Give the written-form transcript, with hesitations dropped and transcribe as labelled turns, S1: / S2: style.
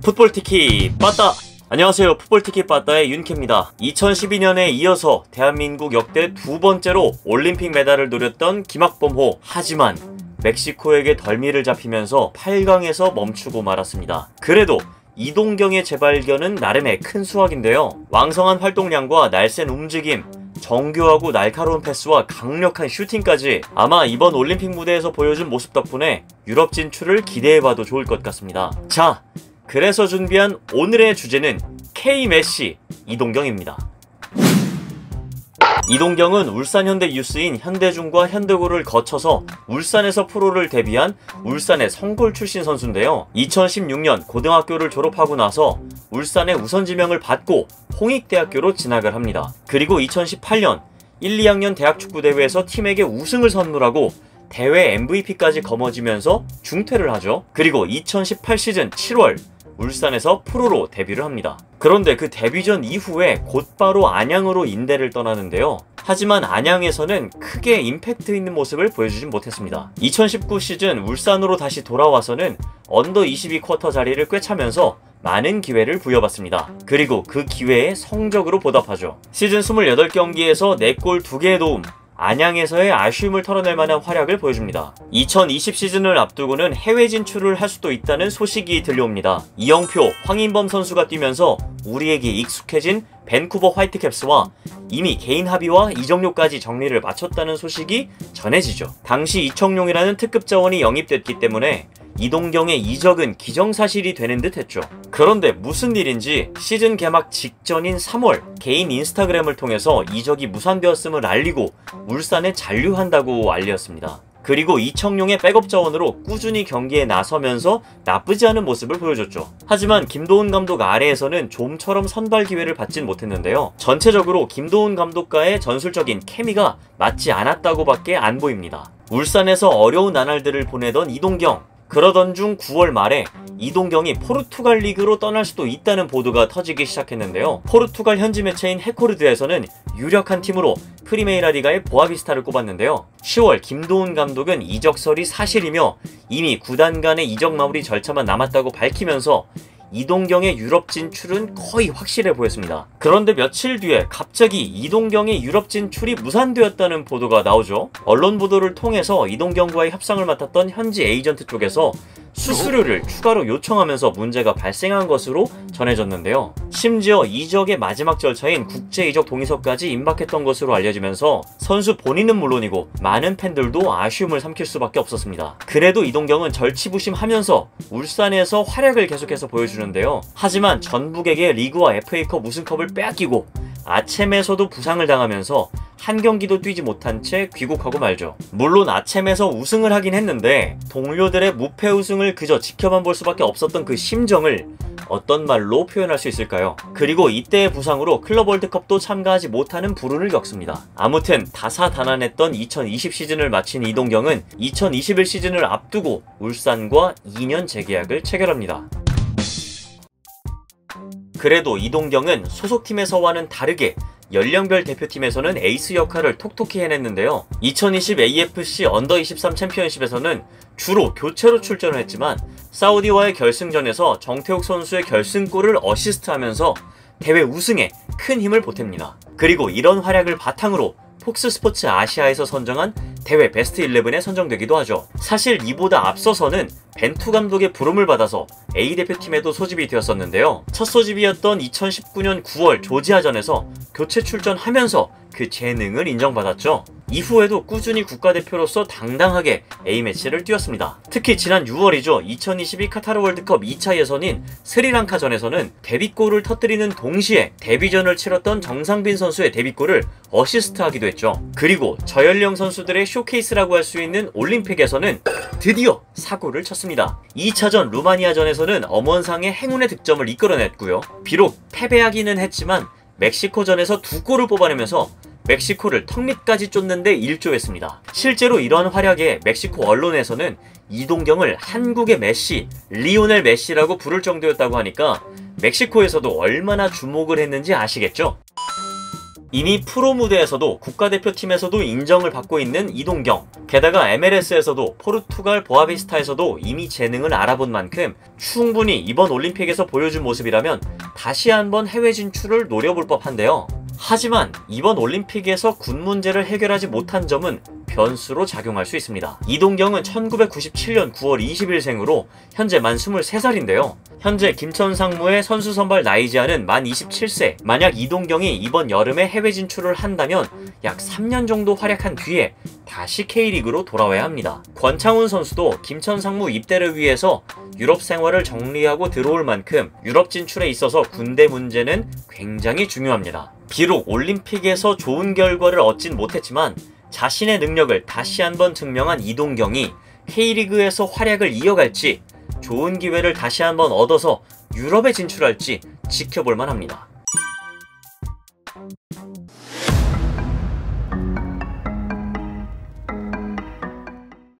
S1: 풋볼티키 빠따! 안녕하세요, 풋볼티키 빠따의 윤캐입니다. 2012년에 이어서 대한민국 역대 두 번째로 올림픽 메달을 노렸던 김학범호. 하지만 멕시코에게 덜미를 잡히면서 8강에서 멈추고 말았습니다. 그래도 이동경의 재발견은 나름의 큰 수확인데요. 왕성한 활동량과 날쌘 움직임, 정교하고 날카로운 패스와 강력한 슈팅까지 아마 이번 올림픽 무대에서 보여준 모습 덕분에 유럽 진출을 기대해봐도 좋을 것 같습니다. 자, 그래서 준비한 오늘의 주제는 K메시 이동경입니다. 이동경은 울산 현대 유스인 현대중과 현대고를 거쳐서 울산에서 프로를 데뷔한 울산의 성골 출신 선수인데요. 2016년 고등학교를 졸업하고 나서 울산의 우선 지명을 받고 홍익대학교로 진학을 합니다. 그리고 2018년 1, 2학년 대학축구대회에서 팀에게 우승을 선물하고 대회 MVP까지 거머쥐면서 중퇴를 하죠. 그리고 2018 시즌 7월 울산에서 프로로 데뷔를 합니다. 그런데 그 데뷔전 이후에 곧바로 안양으로 인대를 떠나는데요. 하지만 안양에서는 크게 임팩트 있는 모습을 보여주진 못했습니다. 2019 시즌 울산으로 다시 돌아와서는 언더 22 쿼터 자리를 꿰차면서 많은 기회를 부여받습니다. 그리고 그 기회에 성적으로 보답하죠. 시즌 28경기에서 4골 2개의 도움, 안양에서의 아쉬움을 털어낼 만한 활약을 보여줍니다. 2020 시즌을 앞두고는 해외 진출을 할 수도 있다는 소식이 들려옵니다. 이영표, 황인범 선수가 뛰면서 우리에게 익숙해진 밴쿠버 화이트캡스와 이미 개인 합의와 이적료까지 정리를 마쳤다는 소식이 전해지죠. 당시 이청용이라는 특급 자원이 영입됐기 때문에 이동경의 이적은 기정사실이 되는 듯 했죠. 그런데 무슨 일인지 시즌 개막 직전인 3월 개인 인스타그램을 통해서 이적이 무산되었음을 알리고 울산에 잔류한다고 알렸습니다. 그리고 이청용의 백업 자원으로 꾸준히 경기에 나서면서 나쁘지 않은 모습을 보여줬죠. 하지만 김도훈 감독 아래에서는 좀처럼 선발 기회를 받진 못했는데요. 전체적으로 김도훈 감독과의 전술적인 케미가 맞지 않았다고밖에 안 보입니다. 울산에서 어려운 나날들을 보내던 이동경. 그러던 중 9월 말에 이동경이 포르투갈 리그로 떠날 수도 있다는 보도가 터지기 시작했는데요. 포르투갈 현지 매체인 해코르드에서는 유력한 팀으로 프리메이라 리가의 보아비스타를 꼽았는데요. 10월 김도훈 감독은 이적설이 사실이며 이미 구단 간의 이적 마무리 절차만 남았다고 밝히면서 이동경의 유럽 진출은 거의 확실해 보였습니다. 그런데 며칠 뒤에 갑자기 이동경의 유럽 진출이 무산되었다는 보도가 나오죠. 언론 보도를 통해서 이동경과의 협상을 맡았던 현지 에이전트 쪽에서 수수료를 추가로 요청하면서 문제가 발생한 것으로 전해졌는데요. 심지어 이적의 마지막 절차인 국제 이적 동의서까지 임박했던 것으로 알려지면서 선수 본인은 물론이고 많은 팬들도 아쉬움을 삼킬 수밖에 없었습니다. 그래도 이동경은 절치부심하면서 울산에서 활약을 계속해서 보여주는데요. 하지만 전북에게 리그와 FA컵 우승컵을 빼앗기고 아츬에서도 부상을 당하면서 한 경기도 뛰지 못한 채 귀국하고 말죠. 물론 아츬에서 우승을 하긴 했는데 동료들의 무패 우승을 그저 지켜만 볼 수밖에 없었던 그 심정을 어떤 말로 표현할 수 있을까요? 그리고 이때의 부상으로 클럽 월드컵도 참가하지 못하는 불운을 겪습니다. 아무튼 다사다난했던 2020 시즌을 마친 이동경은 2021 시즌을 앞두고 울산과 2년 재계약을 체결합니다. 그래도 이동경은 소속팀에서와는 다르게 연령별 대표팀에서는 에이스 역할을 톡톡히 해냈는데요. 2020 AFC 언더23 챔피언십에서는 주로 교체로 출전을 했지만 사우디와의 결승전에서 정태욱 선수의 결승골을 어시스트하면서 대회 우승에 큰 힘을 보탭니다. 그리고 이런 활약을 바탕으로 폭스스포츠 아시아에서 선정한 대회 베스트 11에 선정되기도 하죠. 사실 이보다 앞서서는 벤투 감독의 부름을 받아서 A대표팀에도 소집이 되었었는데요. 첫 소집이었던 2019년 9월 조지아전에서 교체 출전하면서 그 재능을 인정받았죠. 이후에도 꾸준히 국가대표로서 당당하게 A매치를 뛰었습니다. 특히 지난 6월이죠. 2022 카타르 월드컵 2차 예선인 스리랑카전에서는 데뷔골을 터뜨리는 동시에 데뷔전을 치렀던 정상빈 선수의 데뷔골을 어시스트하기도 했죠. 그리고 저연령 선수들의 쇼케이스라고 할 수 있는 올림픽에서는 드디어 사고를 쳤습니다. 2차전 루마니아전에서는 엄원상의 행운의 득점을 이끌어냈고요. 비록 패배하기는 했지만 멕시코전에서 2골을 뽑아내면서 멕시코를 턱 밑까지 쫓는데 일조했습니다. 실제로 이러한 활약에 멕시코 언론에서는 이동경을 한국의 메시, 리오넬 메시라고 부를 정도였다고 하니까 멕시코에서도 얼마나 주목을 했는지 아시겠죠? 이미 프로 무대에서도 국가대표팀에서도 인정을 받고 있는 이동경, 게다가 MLS에서도 포르투갈 보아비스타에서도 이미 재능을 알아본 만큼 충분히 이번 올림픽에서 보여준 모습이라면 다시 한번 해외 진출을 노려볼 법한데요. 하지만 이번 올림픽에서 군 문제를 해결하지 못한 점은 변수로 작용할 수 있습니다. 이동경은 1997년 9월 20일생으로 현재 만 23살인데요. 현재 김천상무의 선수 선발 나이 제한은 만 27세. 만약 이동경이 이번 여름에 해외 진출을 한다면 약 3년 정도 활약한 뒤에 다시 K리그로 돌아와야 합니다. 권창훈 선수도 김천상무 입대를 위해서 유럽 생활을 정리하고 들어올 만큼 유럽 진출에 있어서 군대 문제는 굉장히 중요합니다. 비록 올림픽에서 좋은 결과를 얻진 못했지만 자신의 능력을 다시 한번 증명한 이동경이 K리그에서 활약을 이어갈지 좋은 기회를 다시 한번 얻어서 유럽에 진출할지 지켜볼 만합니다.